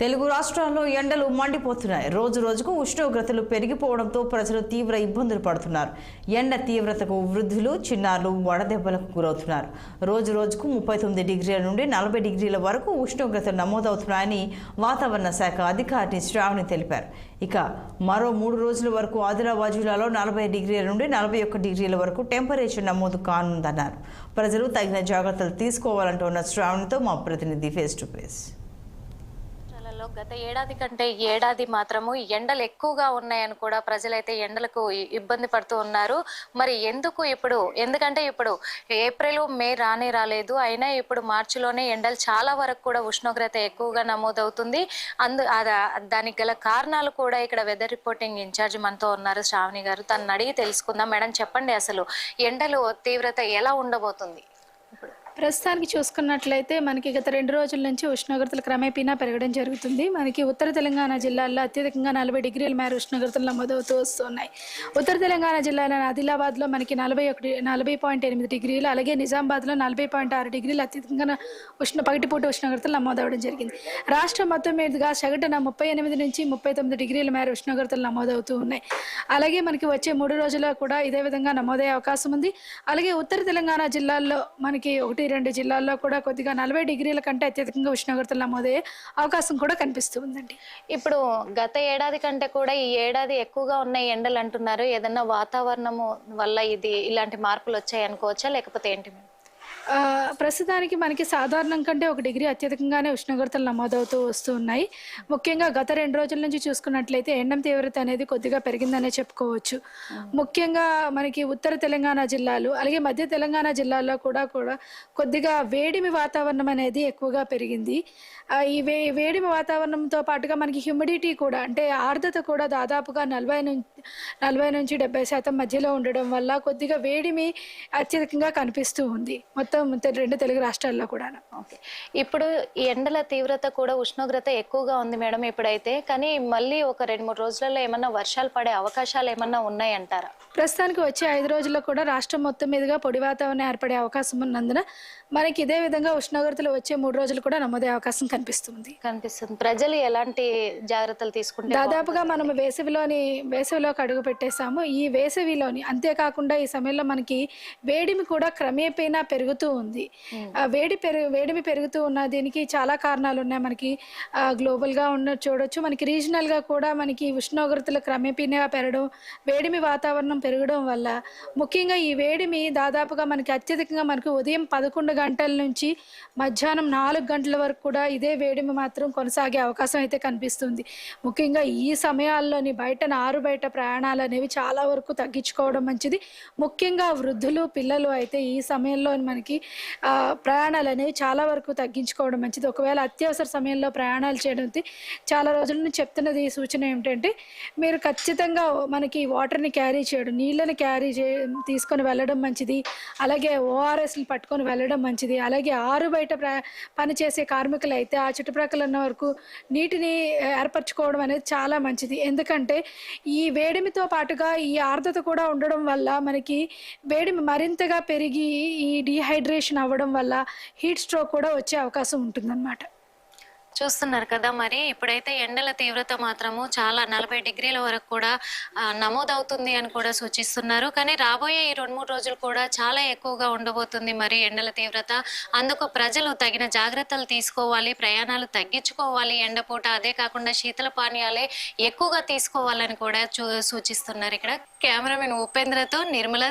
తెలుగు రాష్ట్రాల్లో ఎండలు మండిపోతున్నాయి. రోజు రోజుకు ఉష్ణోగ్రతలు పెరిగిపోవడంతో ప్రజలు తీవ్ర ఇబ్బందులు పడుతున్నారు. ఎండ తీవ్రతకు వృద్ధులు, చిన్నారులు వడదెబ్బలకు గురవుతున్నారు. రోజు రోజుకు 39 డిగ్రీల నుండి 40 డిగ్రీల వరకు ఉష్ణోగ్రతలు నమోదవుతున్నాయని వాతావరణ శాఖ అధికారి శ్రావణి తెలిపారు. ఇక మరో 3 రోజుల వరకు ఆదిలాబాద్ జిల్లాలో 40 డిగ్రీల నుండి 41 డిగ్రీల వరకు టెంపరేచర్ నమోదు కానుందన్నారు. ప్రజలు తగిన జాగ్రత్తలు తీసుకోవాలంటున్న శ్రావణితో మా ప్రతినిధి ఫేస్ టు ఫేస్. గత ఏడాది కంటే ఈ ఏడాది మాత్రము ఎండలు ఎక్కువగా ఉన్నాయని కూడా ప్రజలైతే ఎండలకు ఇబ్బంది పడుతూ ఉన్నారు. మరి ఎందుకంటే ఇప్పుడు ఏప్రిల్ మే రాలేదు, అయినా ఇప్పుడు మార్చిలోనే ఎండలు చాలా వరకు కూడా ఉష్ణోగ్రత ఎక్కువగా నమోదవుతుంది. దానికి గల కారణాలు కూడా ఇక్కడ వెదర్ రిపోర్టింగ్ ఇన్ఛార్జ్ మనతో ఉన్నారు శ్రావణి గారు. తనని అడిగి తెలుసుకుందాం. మేడం చెప్పండి, అసలు ఎండలు తీవ్రత ఎలా ఉండబోతుంది? ప్రస్తుతానికి చూసుకున్నట్లయితే మనకి గత 2 రోజుల నుంచి ఉష్ణోగ్రతలు క్రమేపీనా పెరగడం జరుగుతుంది. మనకి ఉత్తర తెలంగాణ జిల్లాల్లో అత్యధికంగా 40 డిగ్రీల మేర ఉష్ణోగ్రతలు నమోదవుతూ వస్తున్నాయి. ఉత్తర తెలంగాణ జిల్లాలో ఆదిలాబాద్లో మనకి 40.8 డిగ్రీలు, అలాగే నిజామాబాద్లో 40.6 డిగ్రీలు అత్యధికంగా పగటిపూట ఉష్ణోగ్రతలు నమోదవడం జరిగింది. రాష్ట్రం మొత్తం మీదుగా సగటున 38 నుంచి 39 డిగ్రీల మేర ఉష్ణోగ్రతలు నమోదవుతూ ఉన్నాయి. అలాగే మనకి వచ్చే 3 రోజుల్లో కూడా ఇదే విధంగా నమోదయ్యే అవకాశం ఉంది. అలాగే ఉత్తర తెలంగాణ జిల్లాల్లో మనకి 1-2 జిల్లాల్లో కూడా కొద్దిగా 40 డిగ్రీల కంటే అత్యధికంగా ఉష్ణోగ్రతలు నమోదయ్యే అవకాశం కూడా కనిపిస్తూ ఉందండి. ఇప్పుడు గత ఏడాది కంటే కూడా ఈ ఏడాది ఎక్కువగా ఉన్న ఎండలు అంటున్నారు. ఏదన్నా వాతావరణము వల్ల ఇలాంటి మార్పులు వచ్చాయి అనుకోవచ్చా, లేకపోతే ఏంటి? ప్రస్తుతానికి మనకి సాధారణం కంటే 1 డిగ్రీ అత్యధికంగానే ఉష్ణోగ్రతలు నమోదవుతూ వస్తూ ఉన్నాయి. ముఖ్యంగా గత 2 రోజుల నుంచి చూసుకున్నట్లయితే ఎండం తీవ్రత అనేది కొద్దిగా పెరిగిందనే చెప్పుకోవచ్చు. ముఖ్యంగా మనకి ఉత్తర తెలంగాణ జిల్లాలు, అలాగే మధ్య తెలంగాణ జిల్లాల్లో కూడా కొద్దిగా వేడిమి వాతావరణం అనేది ఎక్కువగా పెరిగింది. ఈ వేడిమి వాతావరణంతో పాటుగా మనకి హ్యూమిడిటీ కూడా, అంటే ఆర్ద్రత కూడా దాదాపుగా 40 నుంచి 70% మధ్యలో ఉండడం వల్ల కొద్దిగా వేడిమి అత్యధికంగా కనిపిస్తూ ఉంది మొత్తం 2 తెలుగు రాష్ట్రాల్లో కూడా. ఓకే, ఇప్పుడు ఈ ఎండల తీవ్రత కూడా ఉష్ణోగ్రత ఎక్కువగా ఉంది మేడం ఇప్పుడైతే, కానీ మళ్ళీ ఒక 2-3 రోజులలో ఏమన్నా వర్షాలు పడే అవకాశాలు ఏమన్నా ఉన్నాయంటారా? ప్రస్తుతానికి వచ్చే 5 రోజుల్లో కూడా రాష్ట్రం మొత్తం మీదుగా పొడి వాతావరణం ఏర్పడే అవకాశం ఉన్నందున మనకి ఇదే విధంగా ఉష్ణోగ్రతలు వచ్చే 3 రోజులు కూడా నమోదయ్యే అవకాశం కనిపిస్తుంది. ప్రజలు ఎలాంటి జాగ్రత్తలు తీసుకుంటే? దాదాపుగా మనం వేసవిలోకి అడుగు పెట్టేశాము. ఈ వేసవిలోని అంతేకాకుండా ఈ సమయంలో మనకి వేడిమి కూడా క్రమేపైనా పెరుగుతూ ఉంది. వేడిమి పెరుగుతూ ఉన్న దీనికి చాలా కారణాలు ఉన్నాయి. మనకి గ్లోబల్గా చూడొచ్చు, మనకి రీజనల్గా కూడా మనకి ఉష్ణోగ్రతలు క్రమేపీనా పెరగడం, వేడిమి వాతావరణం పెరగడం వల్ల ముఖ్యంగా ఈ వేడిమి దాదాపుగా మనకి అత్యధికంగా మనకి ఉదయం 11 గంటల నుంచి మధ్యాహ్నం 4 గంటల వరకు కూడా ఇదే వేడిమి మాత్రం కొనసాగే అవకాశం అయితే కనిపిస్తుంది. ముఖ్యంగా ఈ సమయాల్లోని బయట ప్రయాణాలు అనేవి చాలా వరకు తగ్గించుకోవడం మంచిది. ముఖ్యంగా వృద్ధులు, పిల్లలు అయితే ఈ సమయంలో మనకి ప్రయాణాలు అనేవి చాలా వరకు తగ్గించుకోవడం మంచిది. ఒకవేళ అత్యవసర సమయంలో ప్రయాణాలు చేయడం చాలా రోజుల నుంచి చెప్తున్నది ఈ సూచన ఏమిటంటే, మీరు ఖచ్చితంగా మనకి వాటర్ని క్యారీ చేయడం, నీళ్ళని తీసుకొని వెళ్ళడం మంచిది. అలాగే ఓఆర్ఎస్ని పట్టుకొని వెళ్ళడం మంచిది. అలాగే బయట పనిచేసే కార్మికులు అయితే ఆ చుట్టుప్రక్కల ఉన్న వరకు నీటిని ఏర్పరచుకోవడం అనేది చాలా మంచిది. ఎందుకంటే ఈ వేడిమితో పాటుగా ఈ ఆర్ద్రత కూడా ఉండడం వల్ల మనకి వేడిమి మరింతగా పెరిగి ఈ డీహైడ్రేషన్ అవ్వడం వల్ల హీట్ స్ట్రోక్ కూడా వచ్చే అవకాశం ఉంటుందన్నమాట. చూస్తున్నారు కదా, మరి ఇప్పుడైతే ఎండల తీవ్రత మాత్రము చాలా 40 డిగ్రీల వరకు కూడా నమోదవుతుంది అని కూడా సూచిస్తున్నారు. కానీ రాబోయే ఈ 2-3 రోజులు కూడా చాలా ఎక్కువగా ఉండబోతుంది మరి ఎండల తీవ్రత. అందుకు ప్రజలు తగిన జాగ్రత్తలు తీసుకోవాలి, ప్రయాణాలు తగ్గించుకోవాలి ఎండపూట. అదే కాకుండా శీతల పానీయాలే ఎక్కువగా తీసుకోవాలని కూడా సూచిస్తున్నారు. ఇక్కడ కెమెరామెన్ ఉపేంద్రతో నిర్మల,